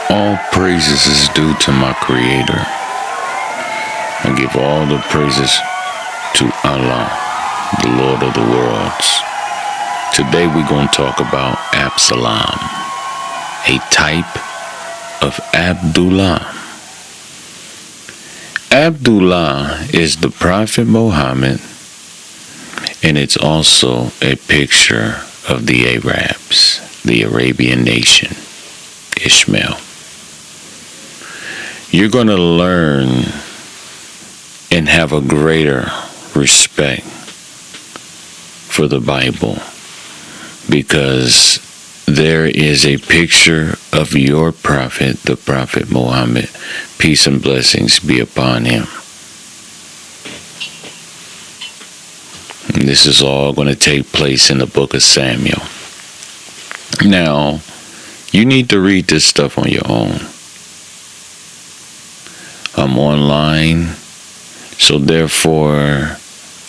All praises is due to my Creator. I give all the praises to Allah, the Lord of the worlds. Today we're going to talk about Absalom, a type of Abdullah. Abdullah is the Prophet Muhammad, and it's also a picture of the Arabs, the Arabian nation, Ishmael. You're going to learn and have a greater respect for the Bible because there is a picture of your prophet, the Prophet Muhammad. Peace and blessings be upon him. And this is all going to take place in the book of Samuel. Now, you need to read this stuff on your own. I'm online, so therefore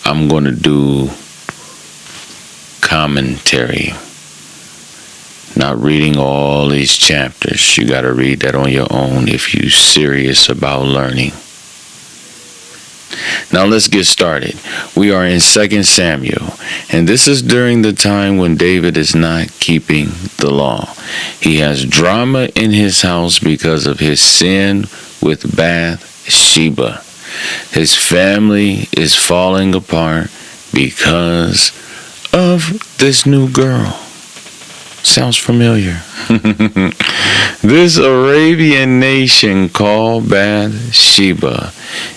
I'm going to do commentary. Not reading all these chapters. You got to read that on your own if you're serious about learning. Now let's get started. We are in 2 Samuel, and this is during the time when David is not keeping the law. He has drama in his house because of his sin with Bathsheba. His family is falling apart because of this new girl. Sounds familiar. This Arabian nation called Bathsheba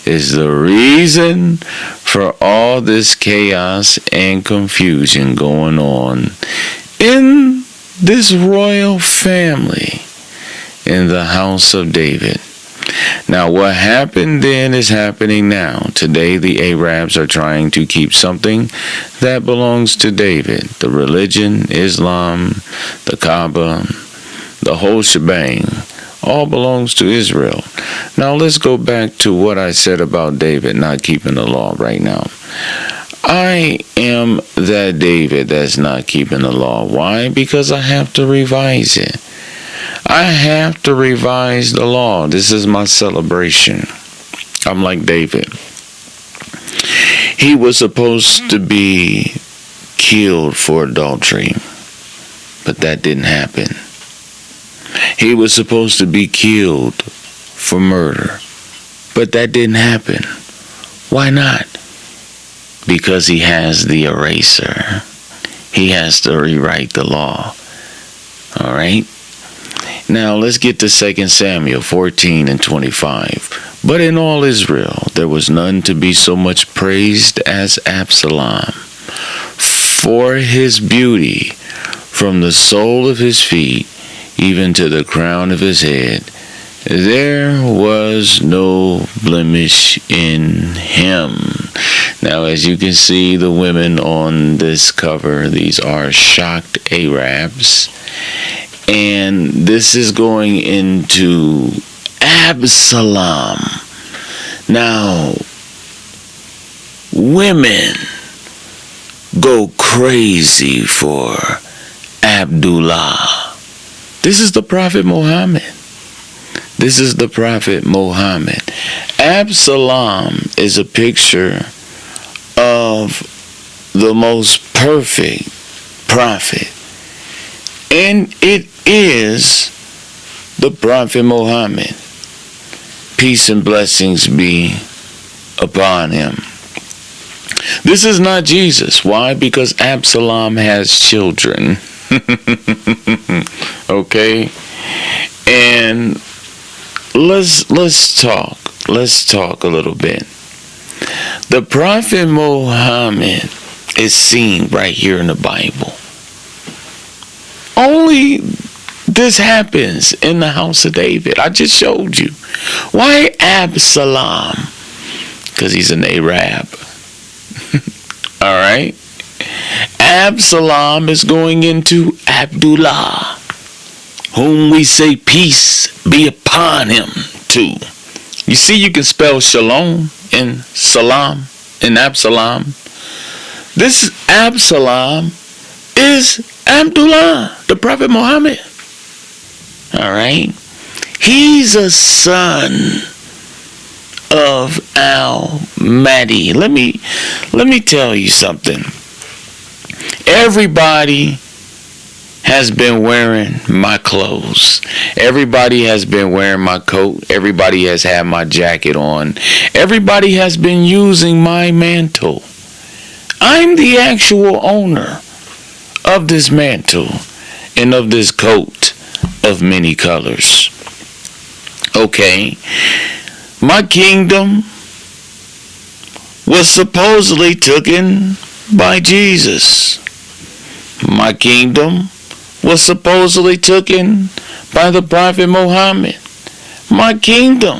is the reason for all this chaos and confusion going on in this royal family in the house of David. Now, what happened then is happening now. Today, the Arabs are trying to keep something that belongs to David. The religion, Islam, the Kaaba, the whole shebang, all belongs to Israel. Now, let's go back to what I said about David not keeping the law right now. I am that David that's not keeping the law. Why? Because I have to revise it. I have to revise the law. This is my celebration. I'm like David. He was supposed to be killed for adultery, but that didn't happen. He was supposed to be killed for murder, but that didn't happen. Why not? Because he has the eraser. He has to rewrite the law. All right? Now, let's get to 2 Samuel 14 and 25. But in all Israel, there was none to be so much praised as Absalom. For his beauty, from the sole of his feet, even to the crown of his head, there was no blemish in him. Now, as you can see, the women on this cover, these are shocked Arabs. And this is going into Absalom. Now, women go crazy for Abdullah. This is the Prophet Muhammad. This is the Prophet Muhammad. Absalom is a picture of the most perfect prophet. And it is the Prophet Muhammad. Peace and blessings be upon him. This is not Jesus. Why? Because Absalom has children. Okay? And let's talk a little bit. The Prophet Muhammad is seen right here in the Bible. Only this happens in the house of David. I just showed you. Why Absalom? Because he's an Arab. All right? Absalom is going into Abdullah, whom we say peace be upon him too. You see, you can spell shalom in salam, in Absalom. This Absalom is Abdullah, the Prophet Muhammad. All right. He's a son of Mahdi. Let me tell you something. Everybody has been wearing my clothes. Everybody has been wearing my coat. Everybody has had my jacket on. Everybody has been using my mantle. I'm the actual owner of this mantle and of this coat of many colors. Okay, my kingdom was supposedly taken by Jesus. My kingdom was supposedly taken by the Prophet Muhammad. My kingdom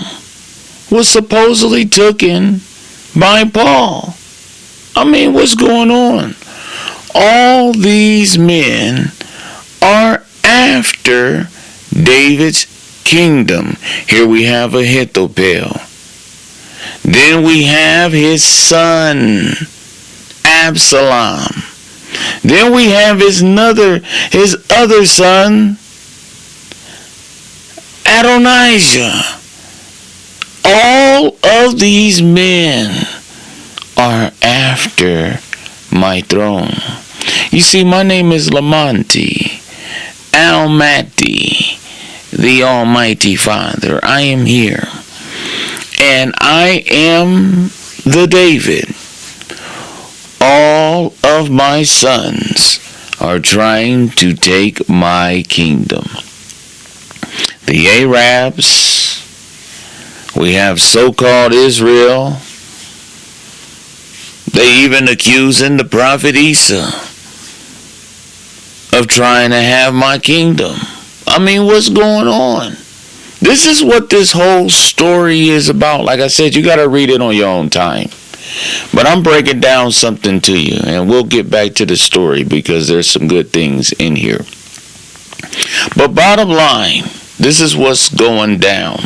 was supposedly taken by Paul. I mean, what's going on? All these men are after David's kingdom. Here we have Ahithophel. Then we have his son, Absalom. Then we have his other son, Adonijah. All of these men are after my throne. You see, my name is Lamonti, Al-Mahdi, the Almighty Father. I am here. And I am the David. All of my sons are trying to take my kingdom. The Arabs, we have so-called Israel. They even accusing the prophet Isa of trying to have my kingdom. I mean, what's going on? This is what this whole story is about. Like I said, you got to read it on your own time. But I'm breaking down something to you, and we'll get back to the story because there's some good things in here. But bottom line, this is what's going down.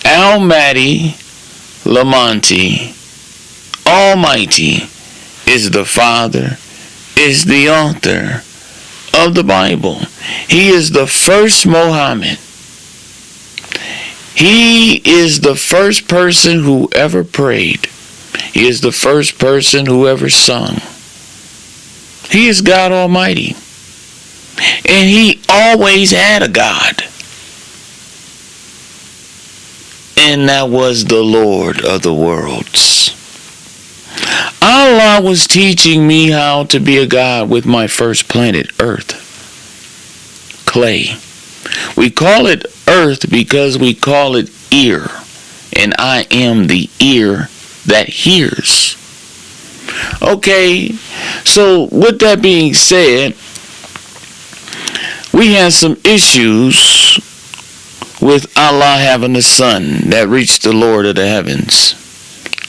Al-Mahdi, Lamonti, Almighty, is the Father, is the author of the Bible. He is the first Muhammad. He is the first person who ever prayed. He is the first person who ever sung. He is God Almighty. And he always had a God. And that was the Lord of the worlds. Allah was teaching me how to be a God with my first planet, Earth. Clay. We call it Earth because we call it ear. And I am the ear that hears. Okay, so with that being said, we had some issues with Allah having a son that reached the Lord of the heavens,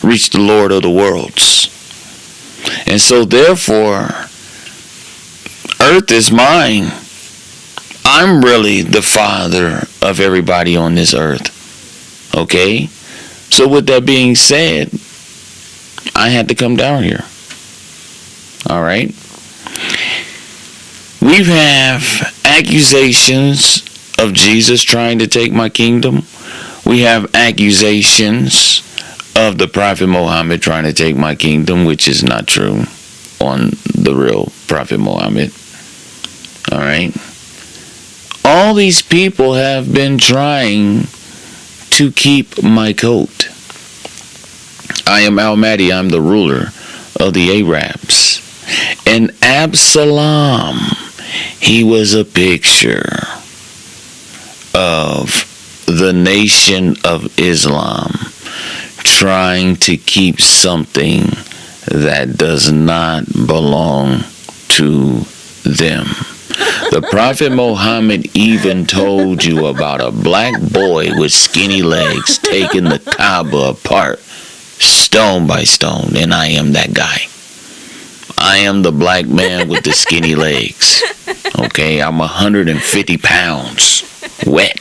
reached the Lord of the worlds. And so therefore, Earth is mine. I'm really the father of everybody on this earth. Okay? So with that being said, I had to come down here. Alright? We have accusations of Jesus trying to take my kingdom. We have accusations of the Prophet Muhammad trying to take my kingdom, which is not true on the real Prophet Muhammad. Alright? All these people have been trying to keep my coat. I am Al-Mahdi. I'm the ruler of the Arabs. And Absalom, he was a picture of the nation of Islam trying to keep something that does not belong to them. The Prophet Muhammad even told you about a black boy with skinny legs taking the Kaaba apart stone by stone, and I am that guy. I am the black man with the skinny legs. Okay, I'm 150 pounds wet.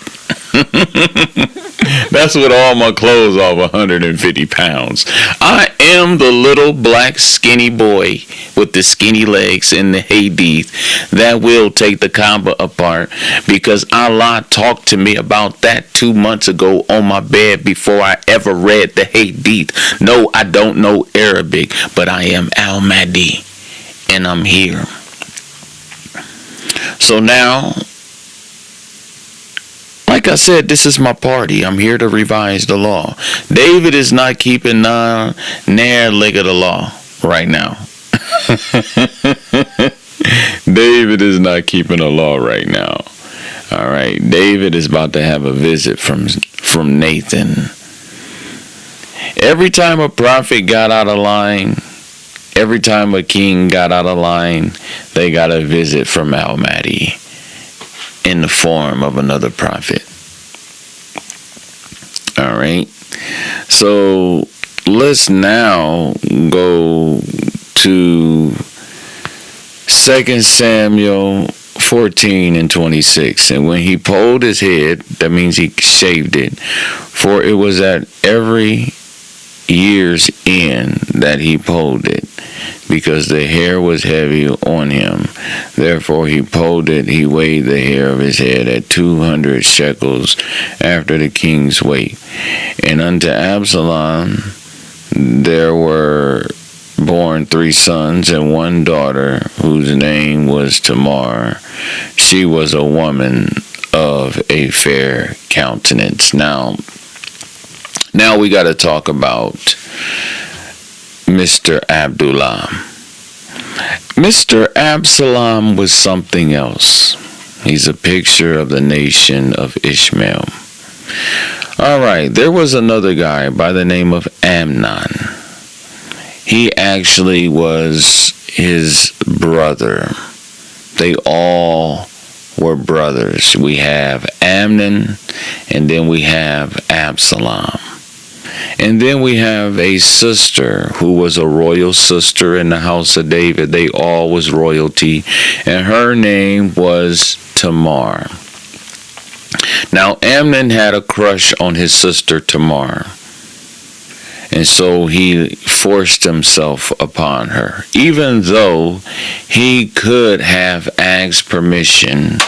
That's with all my clothes off 150 pounds. I am the little black skinny boy with the skinny legs in the Hadith that will take the Kaaba apart, because Allah talked to me about that 2 months ago on my bed before I ever read the Hadith. No, I don't know Arabic, but I am Al-Mahdi, and I'm here. So now, like I said, this is my party. I'm here to revise the law. David is not keeping near leg of the law right now. David is not keeping the law right now. All right. David is about to have a visit from Nathan. Every time a prophet got out of line, every time a king got out of line, they got a visit from Al-Mahdi in the form of another prophet. All right. So let's now go to 2 Samuel 14:26. And when he pulled his head, that means he shaved it, for it was at every year's end that he pulled it, because the hair was heavy on him. Therefore he pulled it. He weighed the hair of his head at 200 shekels after the king's weight. And unto Absalom there were born 3 sons and 1 daughter, whose name was Tamar. She was a woman of a fair countenance. Now we got to talk about Mr. Abdullah. Mr. Absalom was something else. He's a picture of the nation of Ishmael. All right, there was another guy by the name of Amnon. He actually was his brother. They all were brothers. We have Amnon, and then we have Absalom. And then we have a sister who was a royal sister in the house of David. They all was royalty, and her name was Tamar. Now, Amnon had a crush on his sister Tamar, and so he forced himself upon her, even though he could have asked permission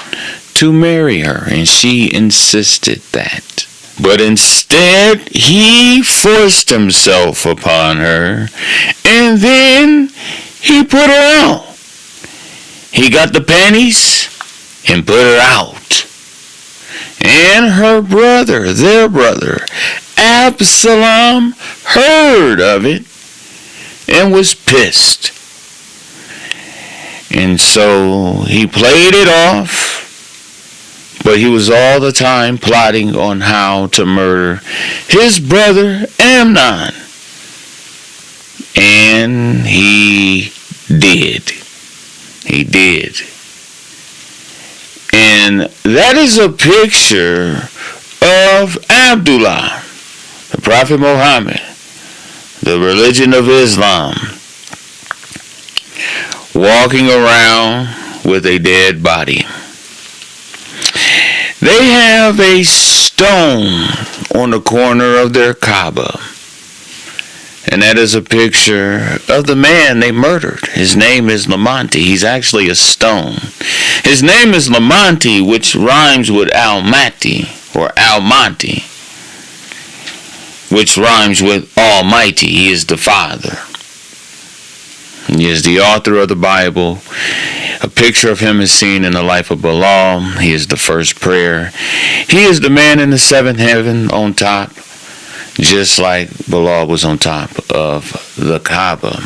to marry her, and she insisted that. But instead, he forced himself upon her, and then he put her out. He got the panties and put her out. And her brother, their brother, Absalom, heard of it and was pissed. And so he played it off. But he was all the time plotting on how to murder his brother Amnon. And he did. He did. And that is a picture of Abdullah, the Prophet Muhammad, the religion of Islam, walking around with a dead body. They have a stone on the corner of their Kaaba, and that is a picture of the man they murdered. His name is Lamonti. He's actually a stone. His name is Lamonti, which rhymes with Al-Mahdi, or Al-Monti, which rhymes with Almighty. He is the Father. He is the author of the Bible. A picture of him is seen in the life of Bilal. He is the first prayer. He is the man in the 7th heaven on top, just like Bilal was on top of the Kaaba.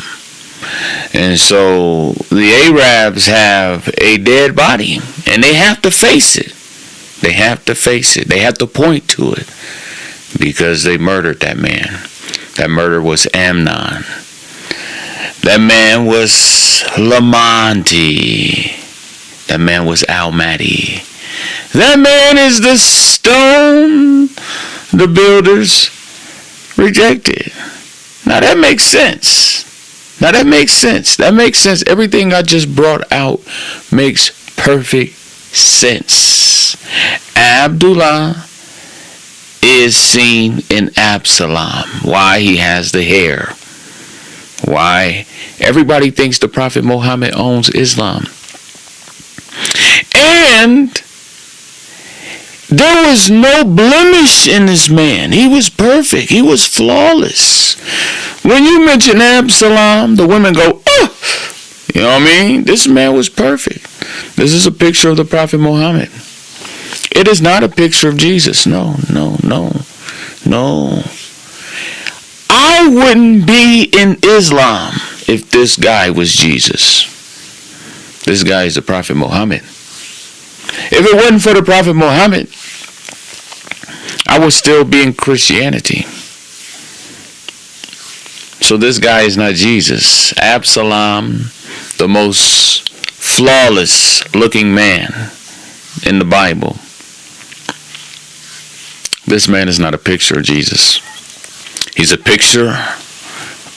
And so the Arabs have a dead body, and they have to face it. They have to face it. They have to point to it, because they murdered that man. That murder was Amnon. That man was Lamonti. That man was Al-Mahdi. That man is the stone the builders rejected. Now that makes sense. That makes sense. Everything I just brought out makes perfect sense. Abdullah is seen in Absalom. Why he has the hair. Why everybody thinks the Prophet Muhammad owns Islam. And there was no blemish in this man. He was perfect. He was flawless. When you mention Absalom, the women go, oh! You know what I mean? This man was perfect. This is a picture of the Prophet Muhammad. It is not a picture of Jesus. No. I wouldn't be in Islam if this guy was Jesus. This guy is the Prophet Muhammad. If it wasn't for the Prophet Muhammad, I would still be in Christianity. So this guy is not Jesus. Absalom, the most flawless looking man in the Bible. This man is not a picture of Jesus. He's a picture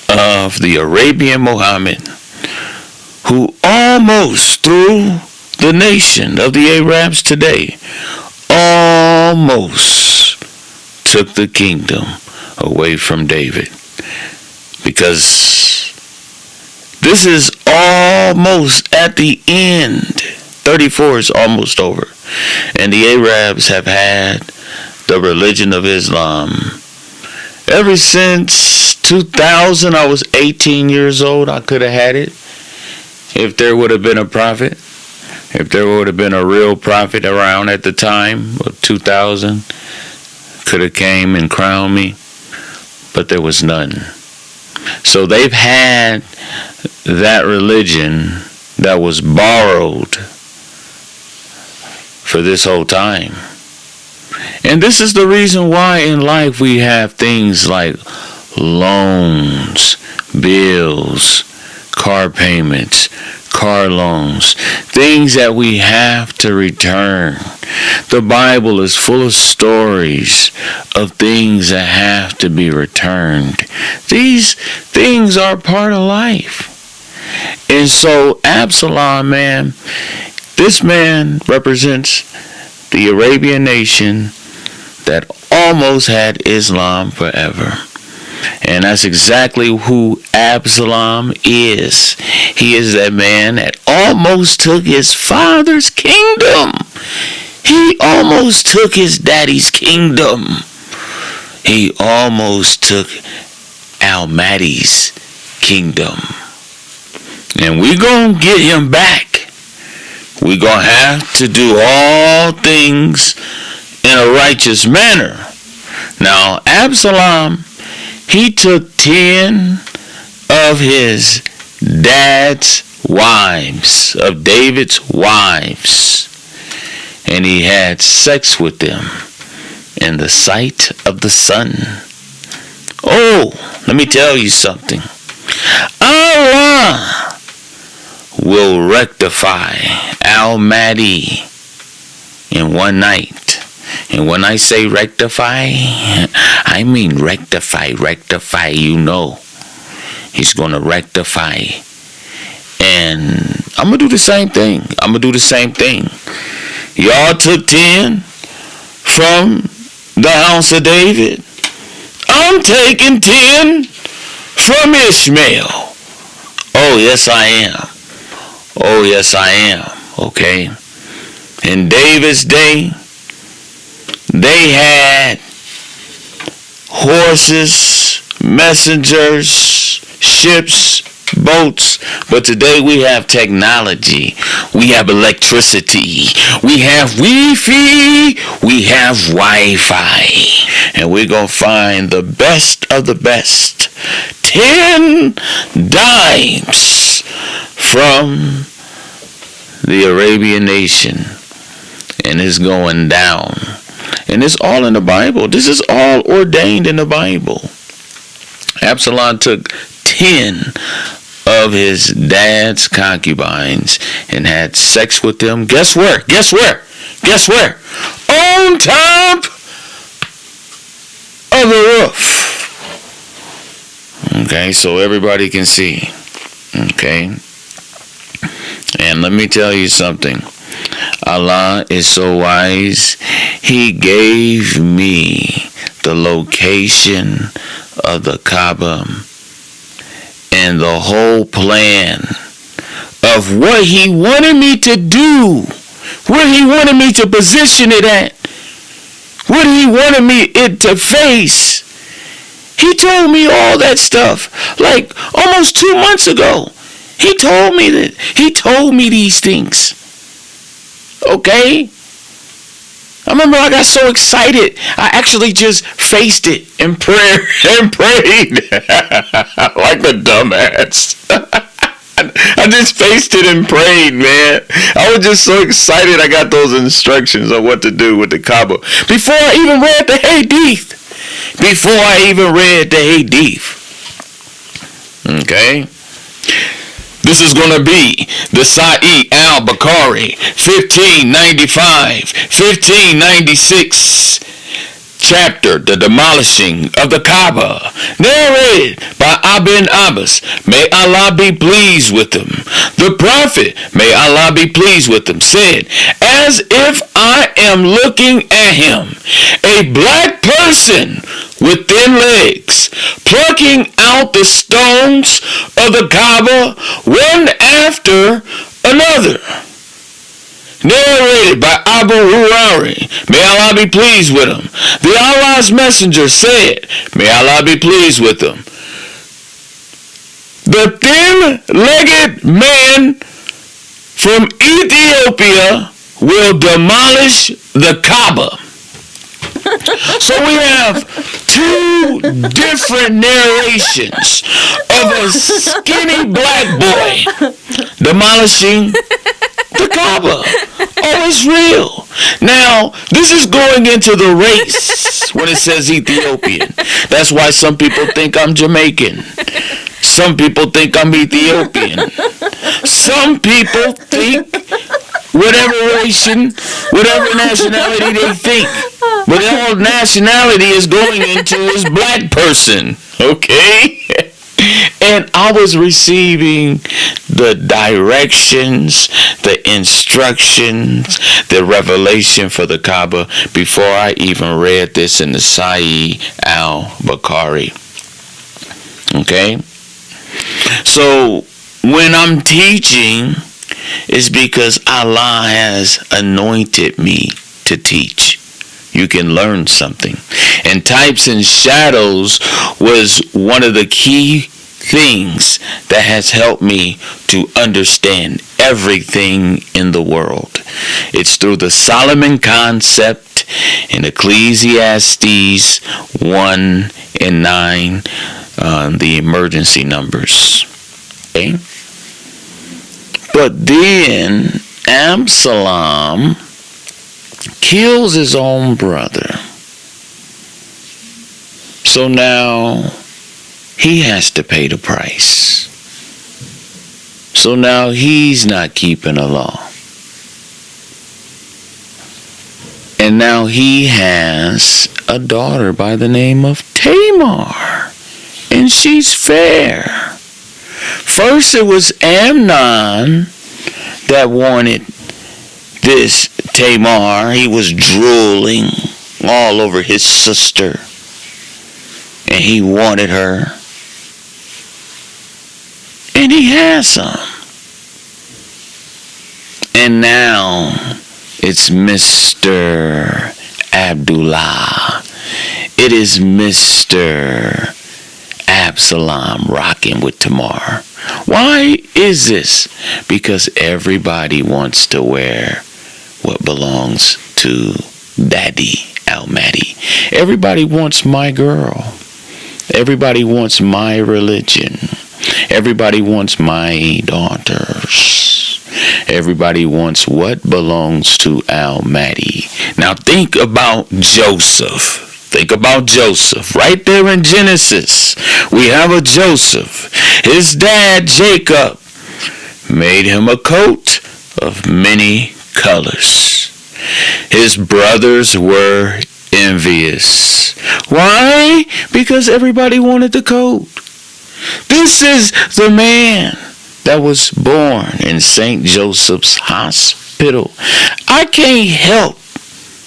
of the Arabian Muhammad, who almost threw the nation of the Arabs today, almost took the kingdom away from David. Because this is almost at the end. 34 is almost over. And the Arabs have had the religion of Islam ever since 2000. I was 18 years old. I could have had it if there would have been a prophet. If there would have been a real prophet around at the time of 2000, could have came and crowned me. But there was none. So they've had that religion that was borrowed for this whole time. And this is the reason why in life we have things like loans, bills, car payments, car loans, things that we have to return. The Bible is full of stories of things that have to be returned. These things are part of life. And so Absalom, man, this man represents the Arabian nation that almost had Islam forever. And that's exactly who Absalom is. He is that man that almost took his father's kingdom. He almost took his daddy's kingdom. He almost took Mahdi's kingdom. And we're going to get him back. We're going to have to do all things in a righteous manner. Now, Absalom, he took 10 of his dad's wives, of David's wives, and he had sex with them in the sight of the sun. Oh, let me tell you something. Allah will rectify Mahdi in one night. And when I say rectify, I mean rectify, you know. He's going to rectify. And I'm going to do the same thing. Y'all took 10 from the house of David. I'm taking 10 from Ishmael. Oh, yes, I am. Okay. In David's day, they had horses, messengers, ships, boats, but today we have technology. We have electricity. We have Wi-Fi. We have Wi-Fi. And we're going to find the best of the best. 10 dimes from the Arabian nation. And it's going down. And it's all in the Bible. This is all ordained in the Bible. Absalom took 10 of his dad's concubines and had sex with them. Guess where? On top of the roof. Okay, so everybody can see. Okay. And let me tell you something. Allah is so wise. he gave me the location of the Kaaba and the whole plan of what he wanted me to do, where he wanted me to position it at, what he wanted me it to face. He told me all that stuff like almost 2 months ago. He told me that. He told me these things. Okay? I remember I got so excited, I actually just faced it in prayer and prayed like a dumbass. I just faced it and prayed, man. I was just so excited I got those instructions on what to do with the Kaaba before I even read the Hadith. Okay? This is going to be the Sahih al-Bukhari, 1595, 1596 chapter, the demolishing of the Kaaba, narrated by Ibn Abbas. May Allah be pleased with him. The Prophet, may Allah be pleased with him, said, as if I am looking at him, a black person with thin legs, plucking out the stones of the Kaaba one after another. Narrated by Abu Hurairah, may Allah be pleased with him. The Allah's messenger said, may Allah be pleased with him, the thin-legged man from Ethiopia will demolish the Kaaba. So we have two different narrations of a skinny black boy demolishing the Kaaba. Oh, it's real. Now, this is going into the race when it says Ethiopian. That's why some people think I'm Jamaican. Some people think I'm Ethiopian. Some people think whatever nation, whatever nationality they think. But all nationality is going into is black person. Okay? And I was receiving the directions, the instructions, the revelation for the Kaaba before I even read this in the Sahih al-Bukhari. Okay? So when I'm teaching, it's because Allah has anointed me to teach. You can learn something. And types and shadows was one of the key things that has helped me to understand everything in the world. It's through the Solomon concept in Ecclesiastes 1 and 9, the emergency numbers. Okay? But then Absalom kills his own brother. So now he has to pay the price. So now he's not keeping the law. And now he has a daughter by the name of Tamar. And she's fair. First it was Amnon that wanted this Tamar. He was drooling all over his sister. And he wanted her. And he has some. And now it's Mr. Abdullah. It is Mr. Absalom rocking with Tamar. Why is this? Because everybody wants to wear what belongs to Daddy Al-Mahdi. Everybody wants my girl. Everybody wants my religion. Everybody wants my daughters. Everybody wants what belongs to Al-Mahdi. Now think about Joseph. Think about Joseph. Right there in Genesis, we have a Joseph. His dad, Jacob, made him a coat of many colors. His brothers were envious. Why? Because everybody wanted the coat. This is the man that was born in St. Joseph's Hospital. I can't help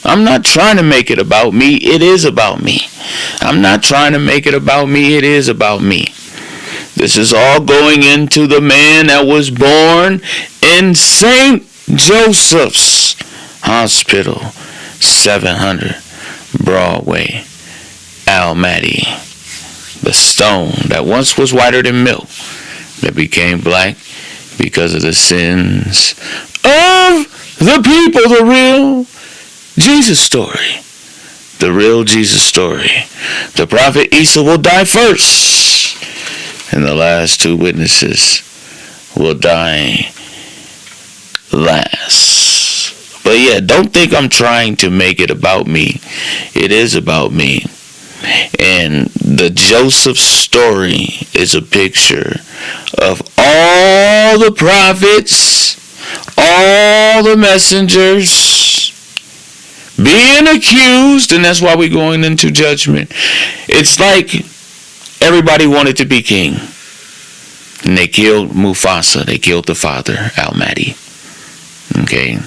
I'm not trying to make it about me. It is about me. I'm not trying to make it about me. It is about me. This is all going into the man that was born in St. Joseph's Hospital, 700 Broadway, Mahdi. The stone that once was whiter than milk, that became black because of the sins of the people. The real Jesus story. The real Jesus story. The prophet Isa will die first, and the last two witnesses will die last. But yeah, don't think I'm trying to make it about me. It is about me. And the Joseph story is a picture of all the prophets, all the messengers being accused, and that's why we're going into judgment. It's like everybody wanted to be king, and they killed Mufasa. They killed the father, Mahdi. Okay,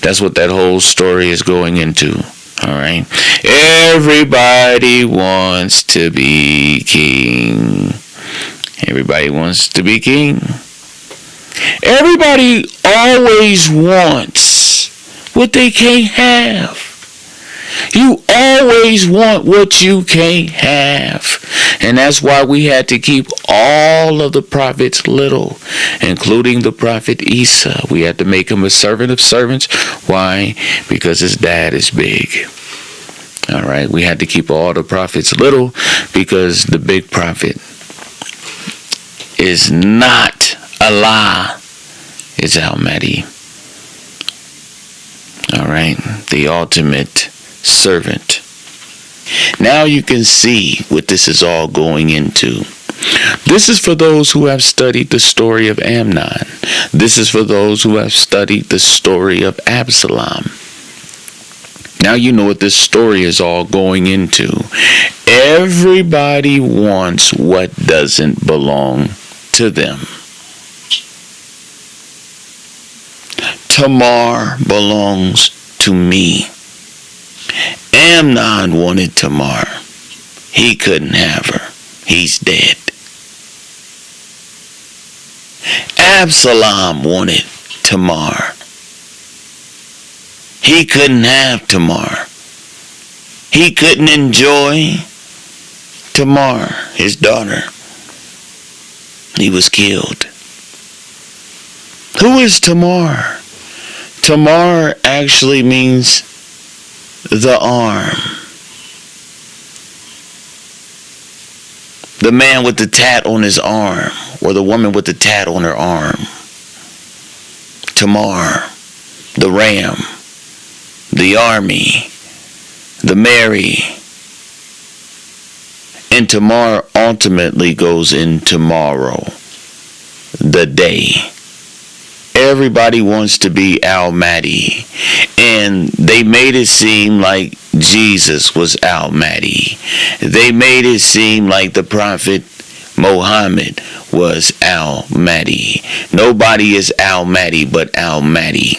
that's what that whole story is going into. All right, everybody wants to be king. Everybody wants to be king. Everybody always wants what they can't have. You always want what you can't have. And that's why we had to keep all of the prophets little, including the prophet Isa. We had to make him a servant of servants. Why? Because his dad is big. All right. We had to keep all the prophets little because the big prophet is not Allah. It's Mahdi. All right. The ultimate servant. Now you can see what this is all going into. This is for those who have studied the story of Amnon. This is for those who have studied the story of Absalom. Now you know what this story is all going into. Everybody wants what doesn't belong to them. Tamar belongs to me. Amnon wanted Tamar. He couldn't have her. He's dead. Absalom wanted Tamar. He couldn't have Tamar. He couldn't enjoy Tamar, his daughter. He was killed. Who is Tamar? Tamar actually means the arm. The man with the tat on his arm, or the woman with the tat on her arm. Tamar, the ram, the army, the Mary. And Tamar ultimately goes in tomorrow, the day. Everybody wants to be Mahdi, and they made it seem like Jesus was Mahdi. They made it seem like the prophet Muhammad was Mahdi. Nobody is Mahdi but Mahdi.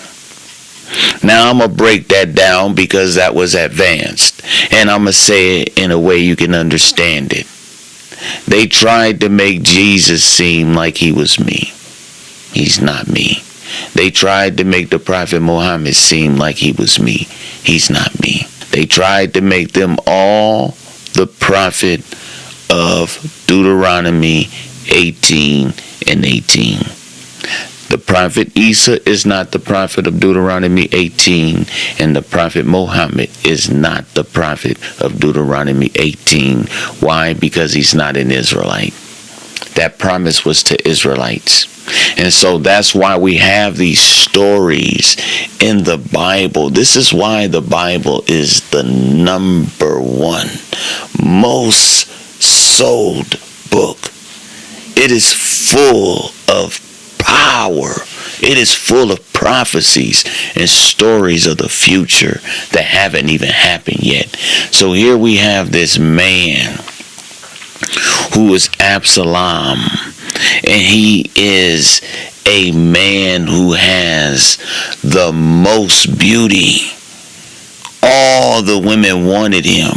Now I'm going to break that down because that was advanced, and I'm going to say it in a way you can understand it. They tried to make Jesus seem like he was me. He's not me. They tried to make the prophet Muhammad seem like he was me. He's not me. They tried to make them all the prophet of Deuteronomy 18 and 18. The prophet Isa is not the prophet of Deuteronomy 18, and the prophet Muhammad is not the prophet of Deuteronomy 18. Why? Because he's not an Israelite. That promise was to Israelites. And so that's why we have these stories in the Bible. This is why the Bible is the number one most sold book. It is full of power. It is full of prophecies and stories of the future that haven't even happened yet. So here we have this man who is Absalom, and he is a man who has the most beauty. all the women wanted him.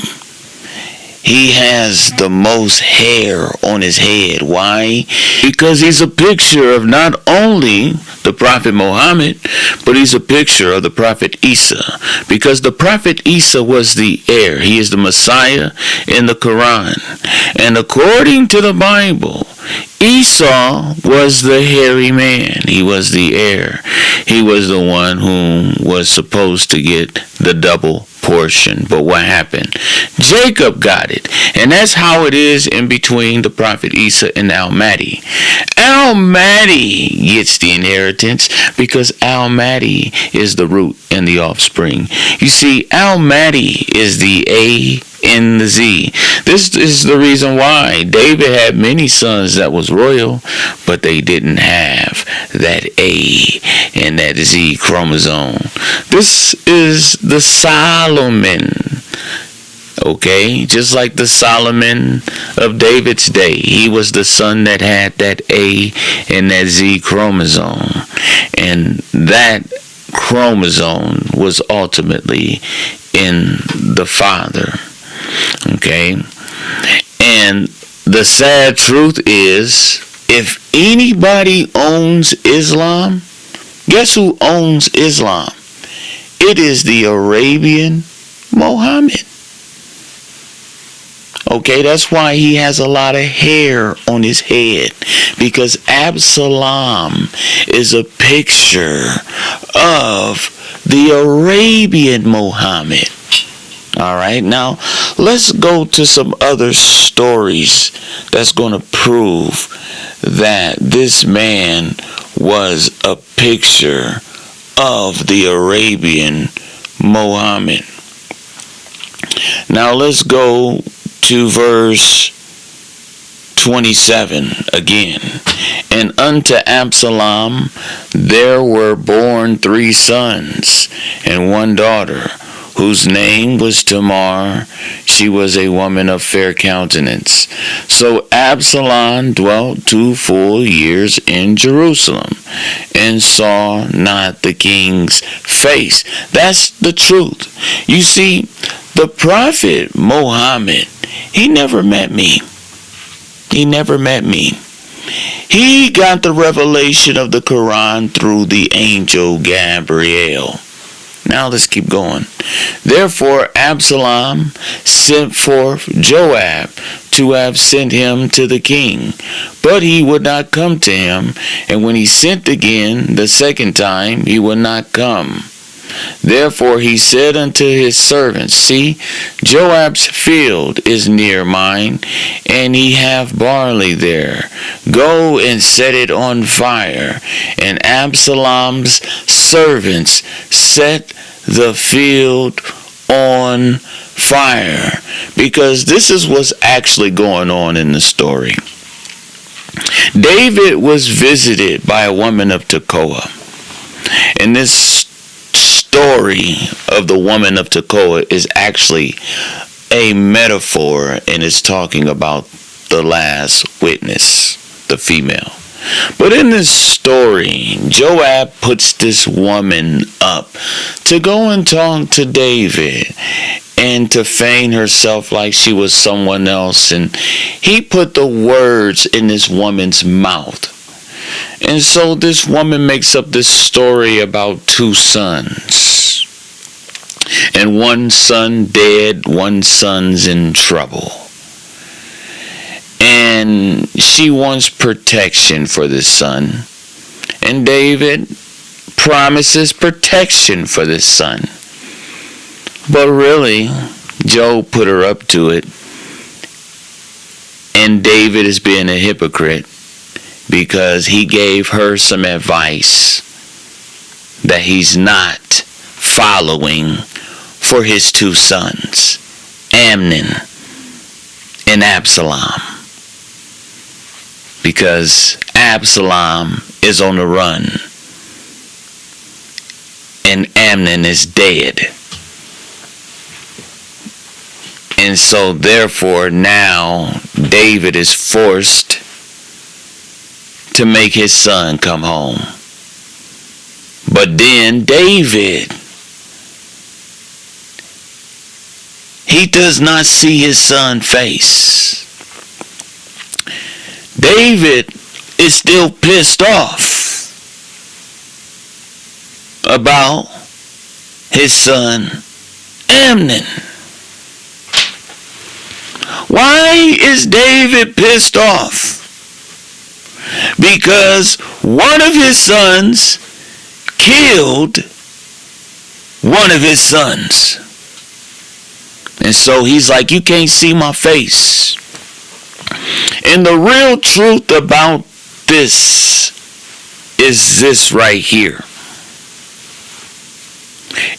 He has the most hair on his head. Why? Because he's a picture of not only the Prophet Muhammad, but he's a picture of the Prophet Isa. Because the Prophet Isa was the heir. He is the Messiah in the Quran. And according to the Bible, Esau was the hairy man. He was the heir. He was the one who was supposed to get the double portion. But what happened? Jacob got it. And that's how it is in between the Prophet Isa and Al-Mahdi. Al-Mahdi gets the inheritance because Al-Mahdi is the root and the offspring. You see, Al-Mahdi is the A in the Z. This is the reason why David had many sons that was royal, but they didn't have that A and that Z chromosome. This is the Solomon. Okay, just like the Solomon of David's day. He was the son that had that A and that Z chromosome. And that chromosome was ultimately in the father. Okay, and the sad truth is, if anybody owns Islam, guess who owns Islam? It is the Arabian Muhammad. Okay, that's why he has a lot of hair on his head, because Absalom is a picture of the Arabian Muhammad. All right, now let's go to some other stories that's going to prove that this man was a picture of the Arabian Muhammad. Now let's go to verse 27 again. And unto Absalom there were born 3 sons and 1 daughter, whose name was Tamar. She was a woman of fair countenance. So Absalom dwelt 2 full years in Jerusalem, and saw not the king's face. That's the truth. You see, the prophet Muhammad, he never met me. He never met me. He got the revelation of the Quran through the angel Gabriel. Now let's keep going. Therefore Absalom sent forth Joab to have sent him to the king, but he would not come to him. And when he sent again the second time, he would not come. Therefore he said unto his servants, See, Joab's field is near mine, and he hath barley there. Go and set it on fire. And Absalom's servants set the field on fire. Because this is what's actually going on in the story. David was visited by a woman of Tekoa. And this story of the woman of Tekoa is actually a metaphor, and it's talking about the last witness, the female. But in this story, Joab puts this woman up to go and talk to David and to feign herself like she was someone else. And he put the words in this woman's mouth. And so this woman makes up this story about 2 sons. And 1 son dead, 1 son's in trouble. And she wants protection for this son. And David promises protection for this son. But really, Job put her up to it. And David is being a hypocrite, because he gave her some advice that he's not following for his 2 sons, Amnon and Absalom. Because Absalom is on the run and Amnon is dead. And so therefore now David is forced to make his son come home. But then David he does not see his son's face. David is still pissed off about his son Amnon. Why is David pissed off? Because one of his sons killed one of his sons. And so he's like, you can't see my face. And the real truth about this is this right here.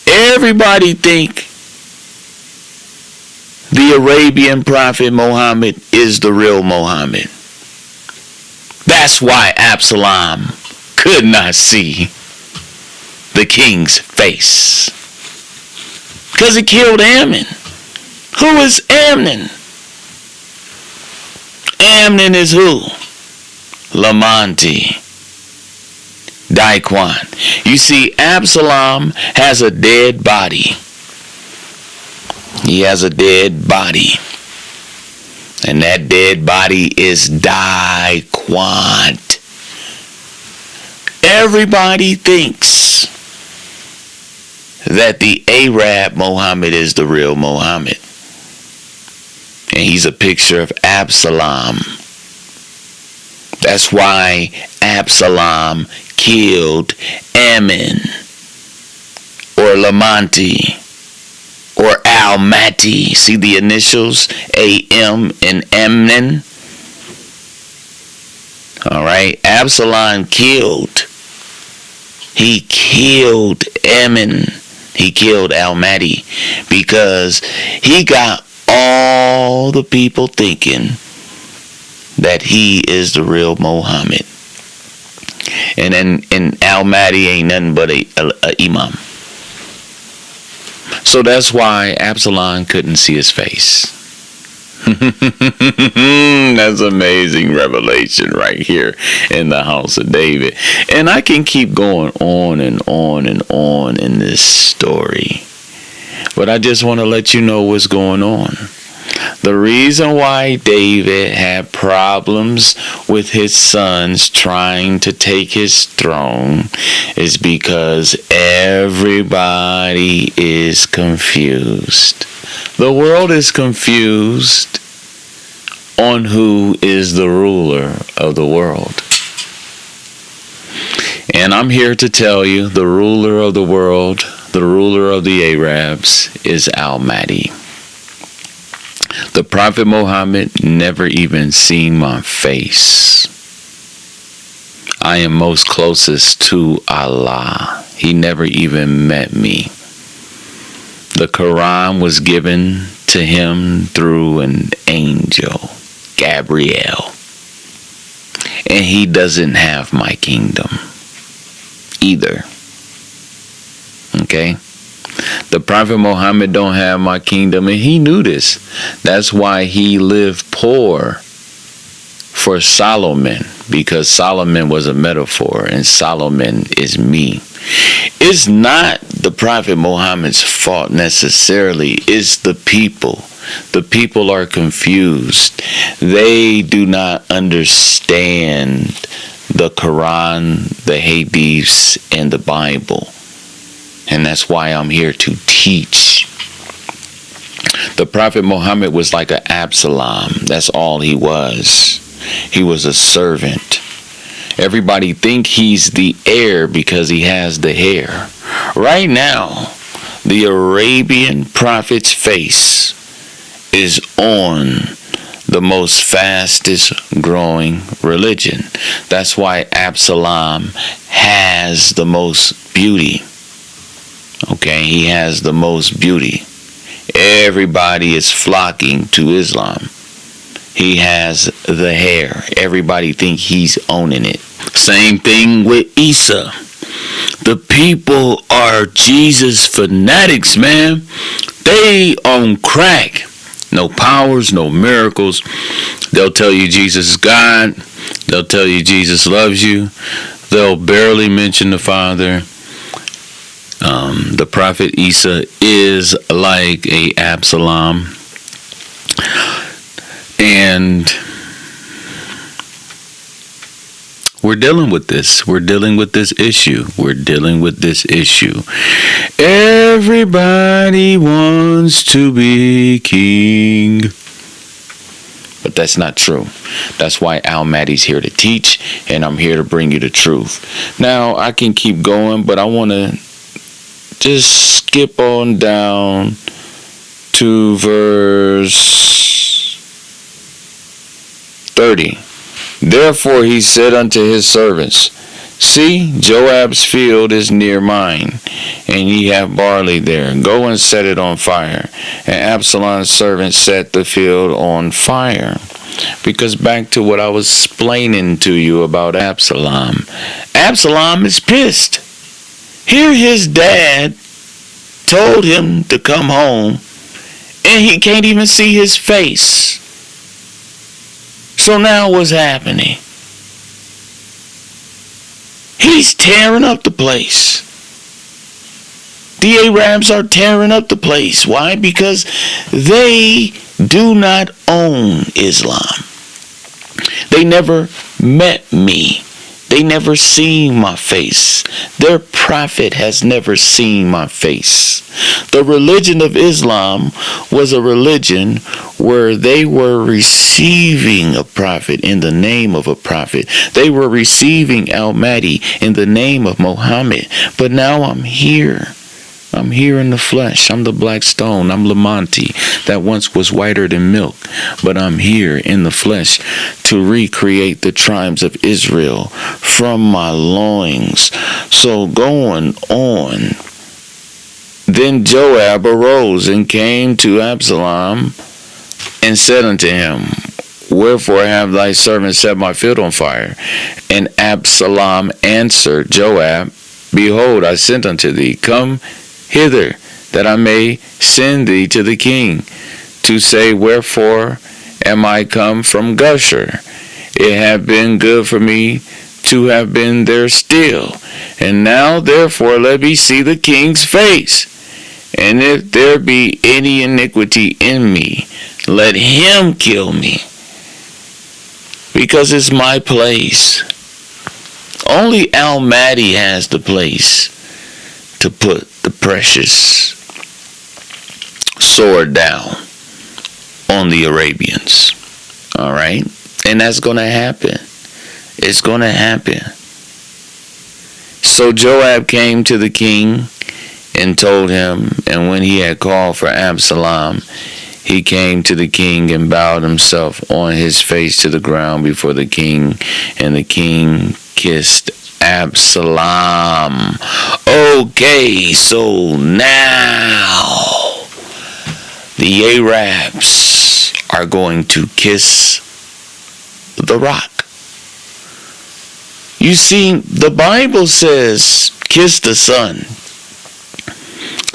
Everybody think the Arabian prophet Muhammad is the real Muhammad. That's why Absalom could not see the king's face. Because he killed Amnon. Who is Amnon? Amnon is who? Lamanti. Daquan. You see, Absalom has a dead body. He has a dead body. And that dead body is Daquan. Everybody thinks that the Arab Muhammad is the real Muhammad. And he's a picture of Absalom. That's why Absalom killed Ammon or Lamanti or Almaty. See the initials A-M and Amnon? Alright, Absalom killed. He killed Ammon. He killed Almaty because he got all the people thinking that he is the real Muhammad. And Almaty ain't nothing but a imam. So that's why Absalom couldn't see his face. That's amazing revelation right here in the house of David. And I can keep going on and on and on in this story. But I just want to let you know what's going on. The reason why David had problems with his sons trying to take his throne is because everybody is confused. The world is confused on who is the ruler of the world. And I'm here to tell you the ruler of the world, the ruler of the Arabs, is Al-Mahdi. The Prophet Muhammad never even seen my face. I am most closest to Allah. He never even met me. The Quran was given to him through an angel, Gabriel. And he doesn't have my kingdom either. Okay? The Prophet Muhammad don't have my kingdom, and he knew this. That's why he lived poor for Solomon, because Solomon was a metaphor, and Solomon is me. It's not the Prophet Muhammad's fault necessarily. It's the people. The people are confused. They do not understand the Quran, the Hadiths, and the Bible. And that's why I'm here to teach. The Prophet Muhammad was like an Absalom. That's all he was. He was a servant. Everybody think he's the heir because he has the hair. Right now, the Arabian prophet's face is on the most fastest growing religion. That's why Absalom has the most beauty. Okay, he has the most beauty. Everybody is flocking to Islam. He has the hair. Everybody think he's owning it. Same thing with Isa. The people are Jesus fanatics, man. They on crack. No powers, no miracles. They'll tell you Jesus is God. They'll tell you Jesus loves you. They'll barely mention the Father. The prophet Isa is like a Absalom. And we're dealing with this. We're dealing with this issue. Everybody wants to be king. But that's not true. That's why Mahdi's here to teach, and I'm here to bring you the truth. Now, I can keep going, but I want to just skip on down to verse 30. Therefore he said unto his servants, See, Joab's field is near mine, and ye have barley there. Go and set it on fire. And Absalom's servants set the field on fire. Because back to what I was explaining to you about Absalom. Absalom is pissed. Here his dad told him to come home, and he can't even see his face. So now what's happening? He's tearing up the place. The Arabs are tearing up the place. Why? Because they do not own Islam. They never met me. They never seen my face. Their prophet has never seen my face. The religion of Islam was a religion where they were receiving a prophet in the name of a prophet. They were receiving Mahdi in the name of Muhammad. But now I'm here. I'm here in the flesh. I'm the black stone. I'm Lamonti that once was whiter than milk. But I'm here in the flesh to recreate the tribes of Israel from my loins. So going on. Then Joab arose and came to Absalom and said unto him, Wherefore have thy servant set my field on fire? And Absalom answered Joab, Behold, I sent unto thee. Come hither, that I may send thee to the king, to say, Wherefore am I come from Gusher? It had been good for me to have been there still. And now therefore let me see the king's face. And if there be any iniquity in me, let him kill me, because it's my place. Only Mahdi has the place to put the precious sword down on the Arabians. All right? And that's going to happen. It's going to happen. So Joab came to the king and told him, and when he had called for Absalom, he came to the king and bowed himself on his face to the ground before the king, and the king kissed Absalom. Okay, so now the Arabs are going to kiss the rock. You see, the Bible says, kiss the son,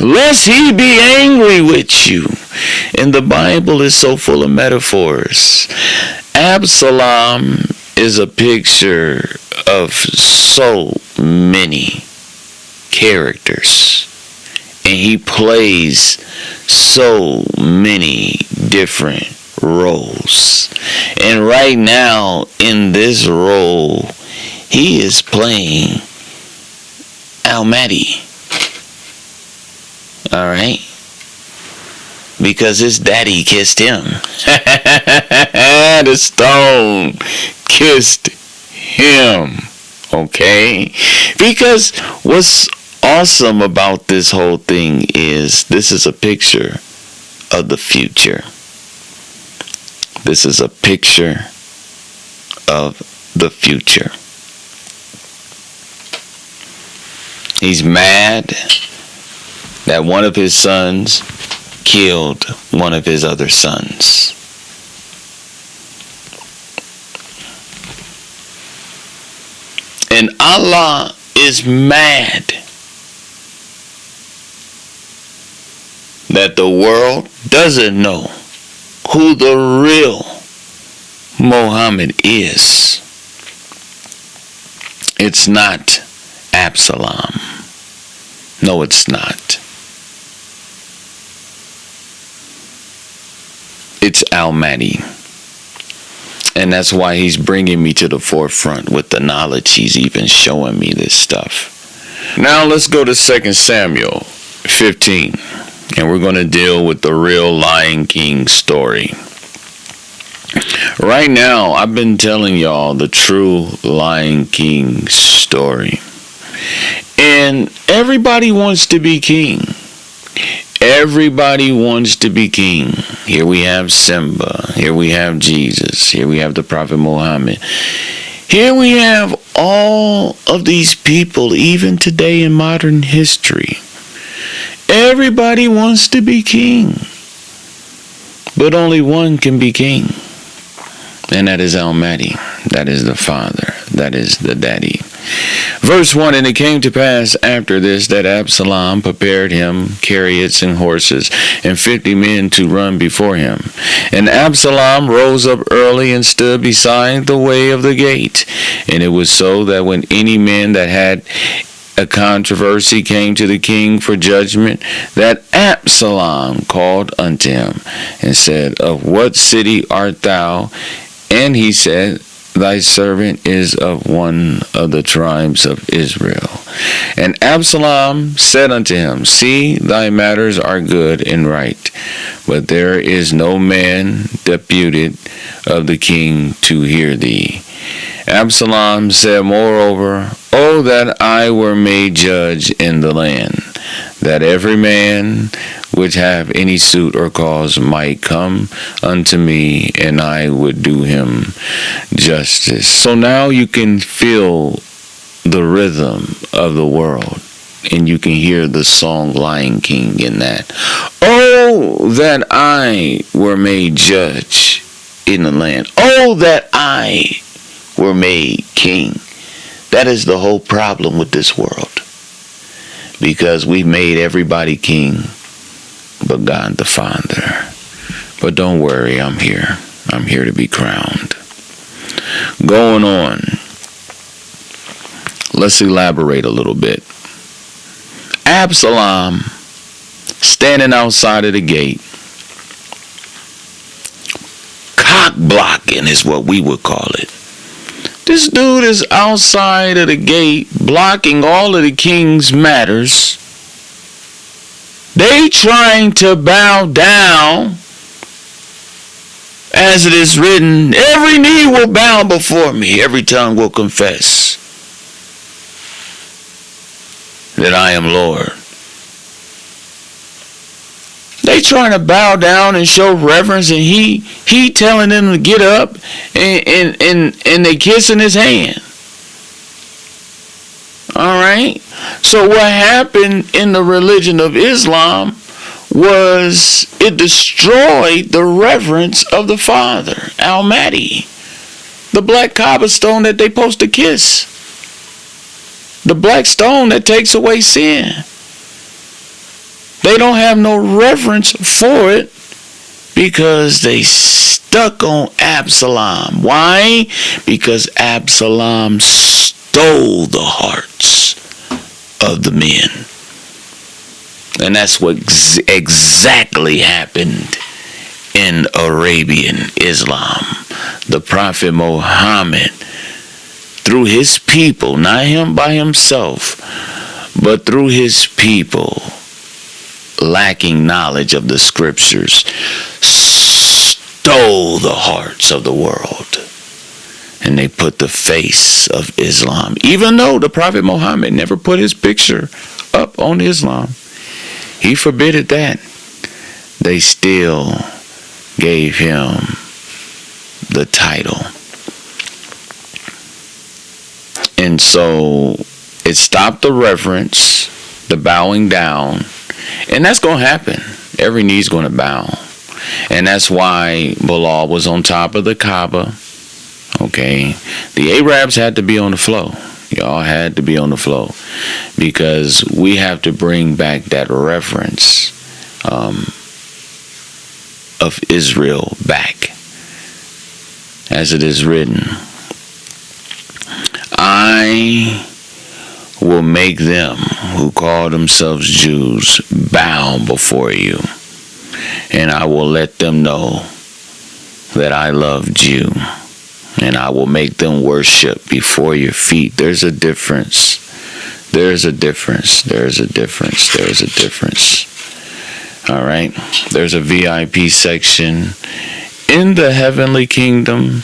lest he be angry with you. And the Bible is so full of metaphors. Absalom is a picture of so many characters. And he plays so many different roles. And right now, in this role, he is playing Mahdi. Alright? Because his daddy kissed him. The stone kissed him. Okay? Because what's awesome about this whole thing is this is a picture of the future. This is a picture of the future. He's mad that one of his sons killed one of his other sons. And Allah is mad that the world doesn't know who the real Muhammad is. It's not Absalom. No, it's not. It's Mahdi. And that's why he's bringing me to the forefront with the knowledge. He's even showing me this stuff. Now let's go to 2 Samuel 15. And we're going to deal with the real Lion King story. Right now, I've been telling y'all the true Lion King story. And everybody wants to be king. Everybody wants to be king. Here we have Simba. Here we have Jesus. Here we have the Prophet Muhammad. Here we have all of these people, even today in modern history. Everybody wants to be king. But only one can be king. And that is Mahdi. That is the Father. That is the Daddy. Verse 1, and it came to pass after this that Absalom prepared him chariots and horses, and 50 men to run before him. And Absalom rose up early and stood beside the way of the gate. And it was so that when any man that had a controversy came to the king for judgment, that Absalom called unto him, and said, Of what city art thou? And he said, Thy servant is of one of the tribes of Israel. And Absalom said unto him, See, thy matters are good and right, but there is no man deputed of the king to hear thee. Absalom said, Moreover, O that I were made judge in the land, that every man which have any suit or cause might come unto me, and I would do him justice. So now you can feel the rhythm of the world, and you can hear the song Lion King in that. Oh, that I were made judge in the land. Oh, that I were made king. That is the whole problem with this world. Because we made everybody king but God the Father. But don't worry, I'm here. I'm here to be crowned. Going on. Let's elaborate a little bit. Absalom, standing outside of the gate, cock blocking is what we would call it. This dude is outside of the gate blocking all of the king's matters. They trying to bow down, as it is written, every knee will bow before me, every tongue will confess that I am Lord. They trying to bow down and show reverence, and he telling them to get up, and they kissing his hand. All right. So what happened in the religion of Islam was it destroyed the reverence of the Father, Mahdi, the black Kaaba stone that they supposed to kiss, the black stone that takes away sin. They don't have no reverence for it because they stuck on Absalom. Why? Because Absalom stole the hearts of the men. And that's what exactly happened in Arabian Islam. The Prophet Muhammad, through his people, not him by himself, but through his people, lacking knowledge of the scriptures, stole the hearts of the world. And they put the face of Islam. Even though the Prophet Muhammad never put his picture up on Islam, he forbidden that, they still gave him the title. And so it stopped the reverence, the bowing down. And that's going to happen. Every knee's going to bow. And that's why Bilal was on top of the Kaaba. Okay. The Arabs had to be on the floor. Y'all had to be on the floor. Because we have to bring back that reverence of Israel back. As it is written, I will make them who call themselves Jews bow before you, and I will let them know that I loved you, and I will make them worship before your feet. There's a difference. There's a difference. There's a difference. There's a difference. All right. There's a VIP section in the heavenly kingdom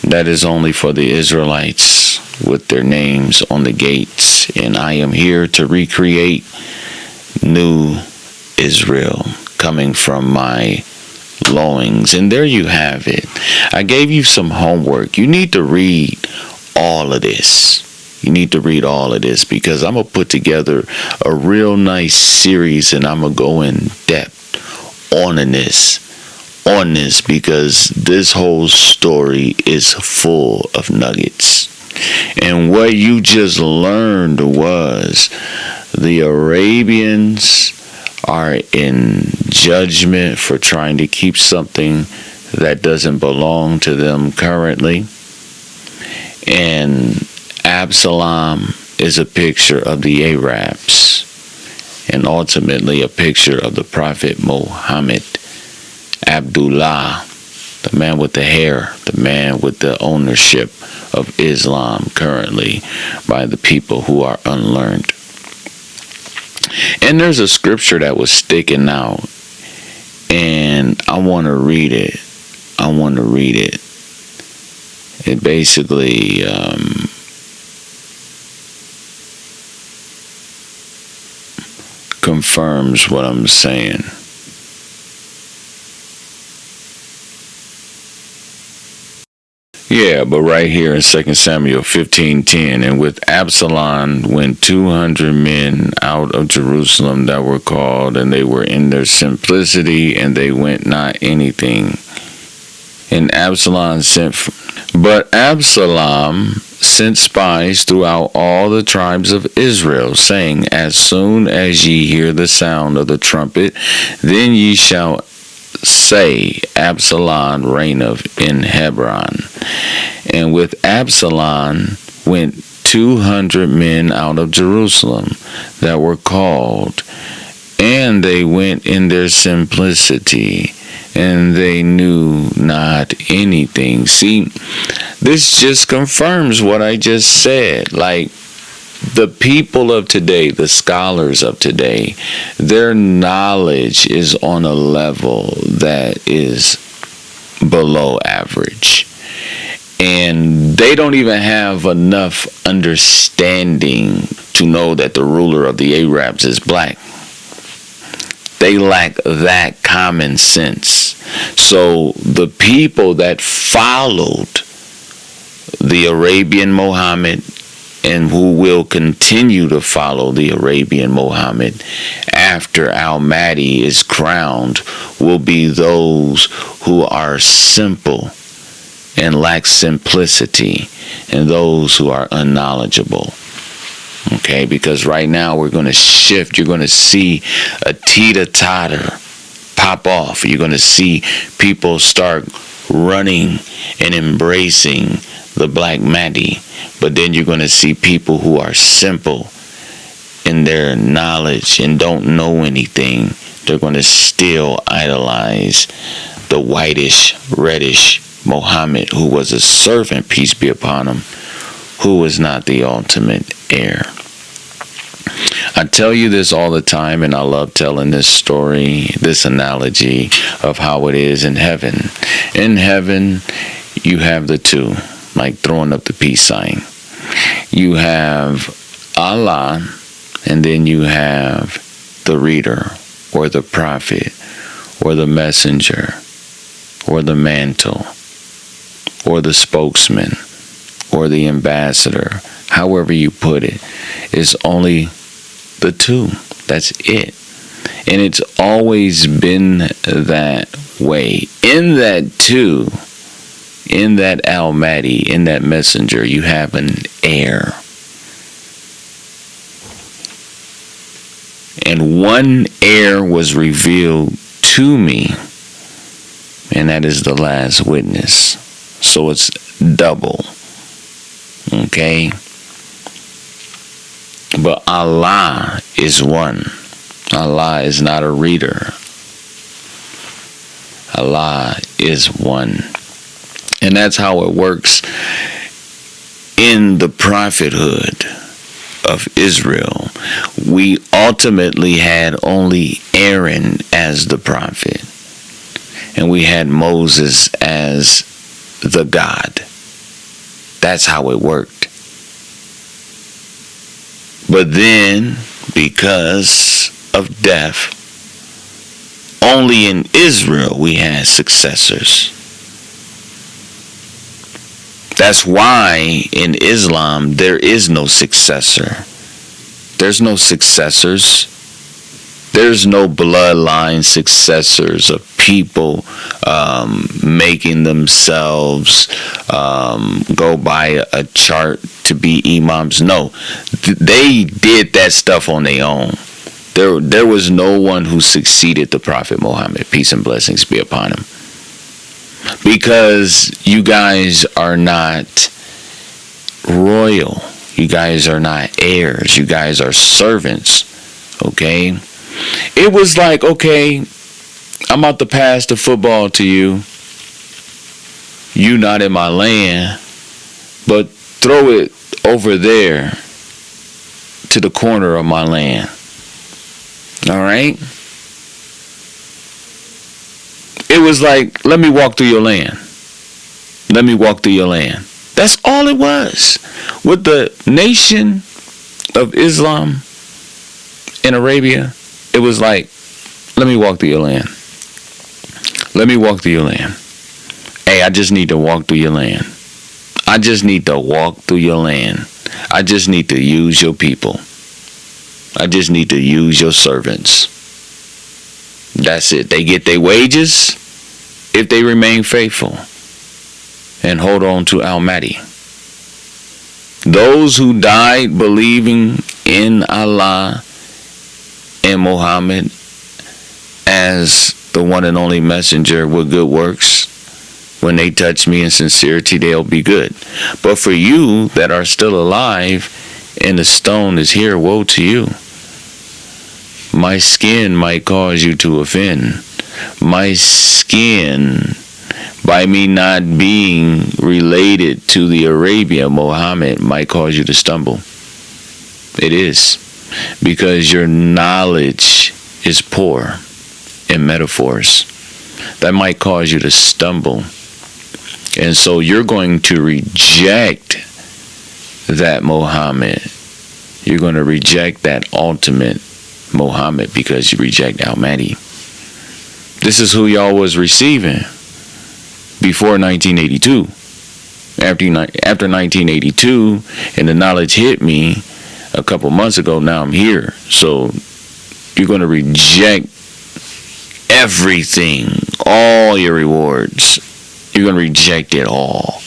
that is only for the Israelites with their names on the gates. And I am here to recreate new Israel coming from my loins. And there you have it. I gave you some homework. You need to read all of this. You need to read all of this because I'm going to put together a real nice series and I'm going to go in depth on this because this whole story is full of nuggets. And what you just learned was the Arabians are in judgment for trying to keep something that doesn't belong to them currently. And Absalom is a picture of the Arabs and ultimately a picture of the Prophet Muhammad. Abdullah, the man with the hair, the man with the ownership of Islam currently by the people who are unlearned. And there's a scripture that was sticking out, and I want to read it. It basically confirms what I'm saying. Yeah, but right here in 2 Samuel 15:10, and with Absalom went 200 men out of Jerusalem that were called, and they were in their simplicity, and they went not anything. And Absalom sent spies throughout all the tribes of Israel, saying, as soon as ye hear the sound of the trumpet, then ye shall say, Absalom reigneth in Hebron. And with Absalom went 200 men out of Jerusalem that were called, and they went in their simplicity, and they knew not anything. See, this just confirms what I just said. Like, the people of today, the scholars of today, their knowledge is on a level that is below average. And they don't even have enough understanding to know that the ruler of the Arabs is black. They lack that common sense. So the people that followed the Arabian Muhammad and who will continue to follow the Arabian Muhammad after Mahdi is crowned will be those who are simple and lack simplicity, and those who are unknowledgeable. Okay, because right now we're going to shift. You're going to see a teeter-totter pop off. You're going to see people start running and embracing the Black Mahdi. But then you're going to see people who are simple in their knowledge and don't know anything. They're going to still idolize the whitish, reddish Muhammad, who was a servant, peace be upon him, who was not the ultimate heir. I tell you this all the time, and I love telling this story, this analogy of how it is in heaven. In heaven, you have the two, like throwing up the peace sign. You have Allah, and then you have the reader, or the prophet, or the messenger, or the mantle, or the spokesman, or the ambassador. However you put it, it's only the two. That's it. And it's always been that way. In that two, in that Al-Mahdi, in that messenger, you have an heir. And one heir was revealed to me, and that is the last witness. So it's double. Okay? But Allah is one. Allah is not a reader. Allah is one. And that's how it works in the prophethood of Israel. We ultimately had only Aaron as the prophet, and we had Moses as the God. That's how it worked. But then, because of death, only in Israel we had successors. That's why in Islam there is no successor. There's no successors. There's no bloodline successors of people making themselves go by a chart to be imams. No, they did that stuff on their own. There was no one who succeeded the Prophet Muhammad, peace and blessings be upon him. Because you guys are not royal. You guys are not heirs. You guys are servants. Okay? It was like, okay, I'm about to pass the football to you. You not in my land, but throw it over there to the corner of my land. All right? It was like, let me walk through your land. Let me walk through your land. That's all it was. With the nation of Islam in Arabia, it was like, let me walk through your land. Let me walk through your land. Hey, I just need to walk through your land. I just need to walk through your land. I just need to use your people. I just need to use your servants. That's it. They get their wages if they remain faithful and hold on to Al-Mahdi. Those who died believing in Allah and Muhammad as the one and only messenger with good works, when they touch me in sincerity, they'll be good. But for you that are still alive and the stone is here, woe to you. My skin might cause you to offend. My skin, by me not being related to the Arabia Muhammad, might cause you to stumble. It is. Because your knowledge is poor in metaphors. That might cause you to stumble. And so you're going to reject that Muhammad. You're going to reject that ultimate Muhammad because you reject Al-Mahdi. This is who y'all was receiving before 1982. After 1982, and the knowledge hit me a couple months ago, now I'm here. So you're going to reject everything, all your rewards. You're going to reject it all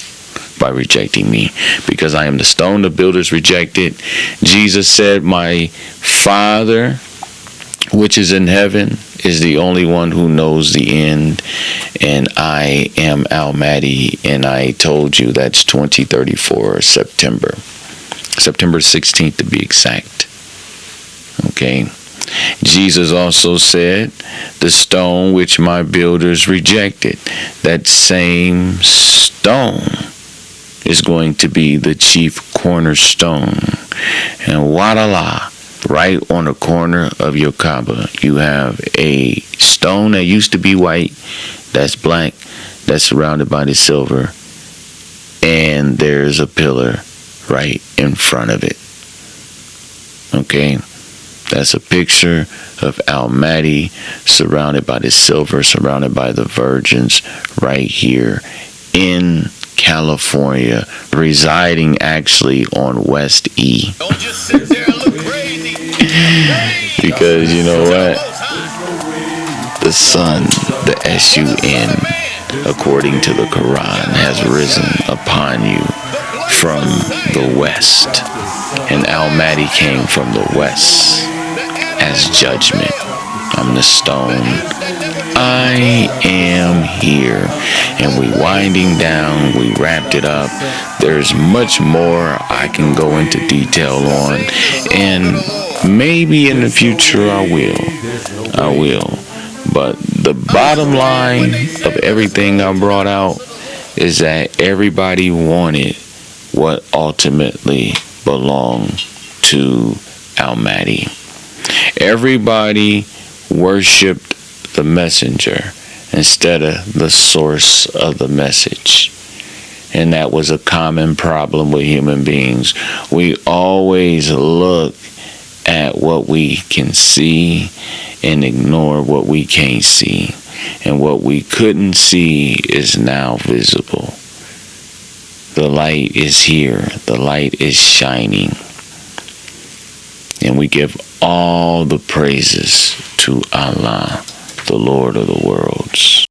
by rejecting me, because I am the stone the builders rejected. Jesus said, my Father which is in heaven is the only one who knows the end, and I am Al-Mahdi, and I told you that's 2034 September 16th to be exact. Okay. Jesus also said, the stone which my builders rejected, that same stone is going to be the chief cornerstone. And voila, right on the corner of your Kaaba, you have a stone that used to be white, that's black, that's surrounded by the silver, and there's a pillar right in front of it. Okay? That's a picture of Al-Mahdi surrounded by the silver, surrounded by the virgins right here in California, residing actually on West E. Don't just sit there and look crazy. Because you know what? The sun, the S-U-N, according to the Quran, has risen upon you from the west. And Al-Mahdi came from the west as judgment. I'm the stone. I am here. And we winding down, we wrapped it up. There's much more I can go into detail on, and maybe in the future I will. But the bottom line of everything I brought out is that everybody wanted what ultimately belonged to Mahdi. Everybody worshipped the messenger instead of the source of the message. And that was a common problem with human beings. We always look at what we can see and ignore what we can't see. And what we couldn't see is now visible. The light is here. The light is shining. And we give all the praises to Allah, the Lord of the worlds.